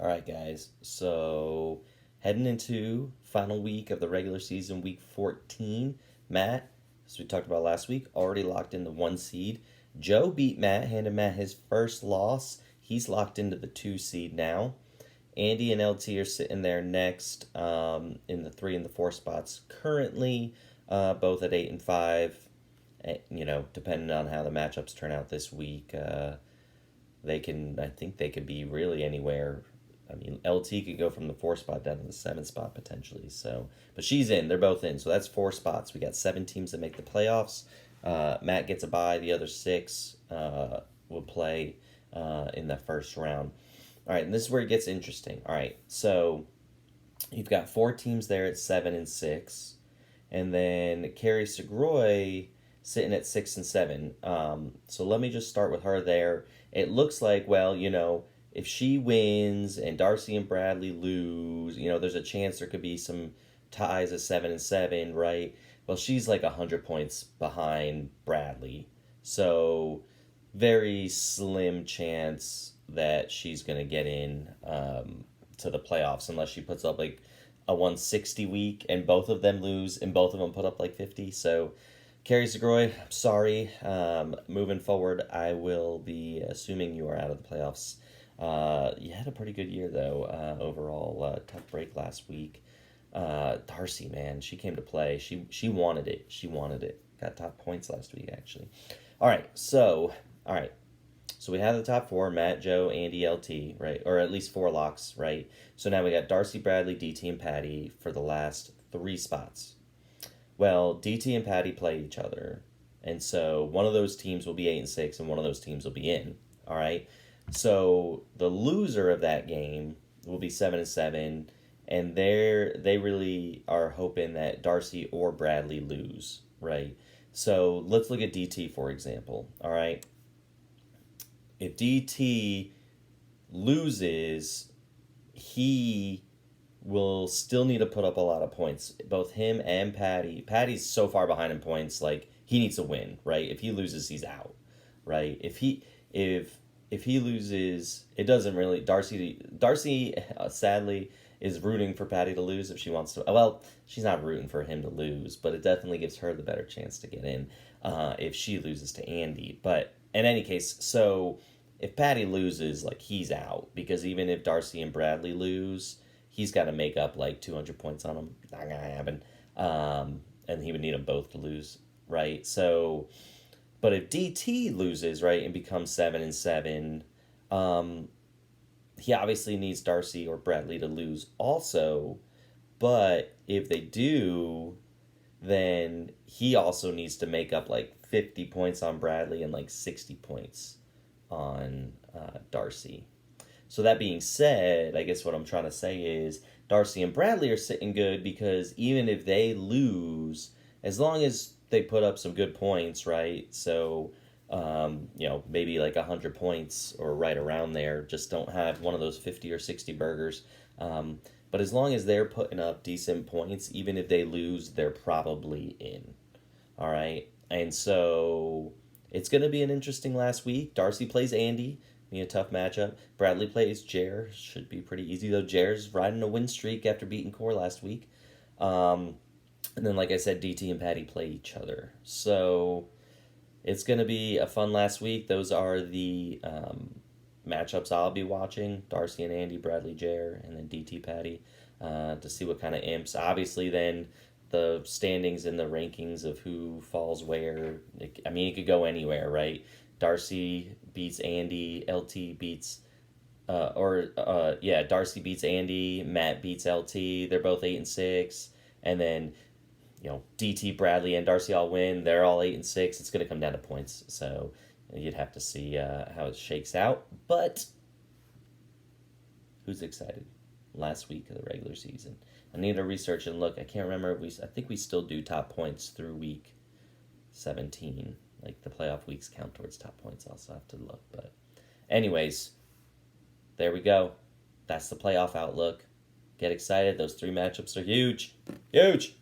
All right, guys. So heading into final week of the regular season, week 14. Matt, as we talked about last week, already locked in the 1 seed. Joe beat Matt, handed Matt his first loss. He's locked into the 2 seed now. Andy and LT are sitting there next in the 3 and the 4 spots currently, both at 8 and 5. Depending on how the matchups turn out this week, I think they could be really anywhere. I mean, LT could go from the 4 spot down to the 7 spot potentially. So, but she's in. They're both in. So that's 4 spots. We got 7 teams that make the playoffs. Matt gets a bye. The other 6 will play in the first round. All right, and this is where it gets interesting. All right, so you've got 4 teams there at 7 and 6, and then Carrie Segroy sitting at 6 and 7. So let me just start with her there. It looks like, well, if she wins and Darcy and Bradley lose, there's a chance there could be some ties at 7 and 7, right? Well, she's like 100 points behind Bradley. So very slim chance that she's going to get in to the playoffs unless she puts up like a 160 week and both of them lose and both of them put up like 50. So Carrie Segroy, I'm sorry. Moving forward, I will be assuming you are out of the playoffs. You had a pretty good year, though, overall. Tough break last week. Darcy, man, she came to play. She wanted it. She wanted it. Got top points last week, actually. All right, so we have the top 4, Matt, Joe, Andy, LT, right? Or at least 4 locks, right? So now we got Darcy, Bradley, DT, and Patty for the last 3 spots. Well, DT and Patty play each other. And so one of those teams will be 8 and 6 and one of those teams will be in. All right? So the loser of that game will be 7 and 7, and they really are hoping that Darcy or Bradley lose, right? So let's look at DT, for example. All right? If DT loses, he will still need to put up a lot of points. Both him and Patty. Patty's so far behind in points, like he needs to win, right? If he loses, he's out, right? If he loses, it doesn't really. Darcy, sadly, is rooting for Patty to lose if she wants to. Well, she's not rooting for him to lose, but it definitely gives her the better chance to get in if she loses to Andy. But in any case, so if Patty loses, like he's out because even if Darcy and Bradley lose, he's got to make up like 200 points on them. Not gonna happen. And he would need them both to lose, right? So, but if DT loses, right, and becomes 7 and 7, he obviously needs Darcy or Bradley to lose also. But if they do, then he also needs to make up like 50 points on Bradley and like 60 points on Darcy. So that being said, I guess what I'm trying to say is Darcy and Bradley are sitting good because even if they lose, as long as they put up some good points, right? So, maybe like 100 points or right around there, just don't have one of those 50 or 60 burgers. But as long as they're putting up decent points, even if they lose, they're probably in. All right? And so it's going to be an interesting last week. Darcy plays Andy. Be a tough matchup. Bradley plays Jer. Should be pretty easy, though. Jer's riding a win streak after beating Core last week. And then, like I said, DT and Patty play each other. So it's going to be a fun last week. Those are the matchups I'll be watching. Darcy and Andy, Bradley, Jer, and then DT, Patty, to see what kind of imps. Obviously, then the standings and the rankings of who falls where. It could go anywhere, right? Darcy beats Andy, LT beats, Darcy beats Andy, Matt beats LT. They're both 8 and 6, and then, DT, Bradley, and Darcy all win. They're all 8 and 6. It's going to come down to points, so you'd have to see how it shakes out. But who's excited? Last week of the regular season. I need to research and look. I can't remember if I think we still do top points through week 17. Like the playoff weeks count towards top points. I'll also have to look. But anyways, there we go. That's the playoff outlook. Get excited. Those 3 matchups are huge. Huge!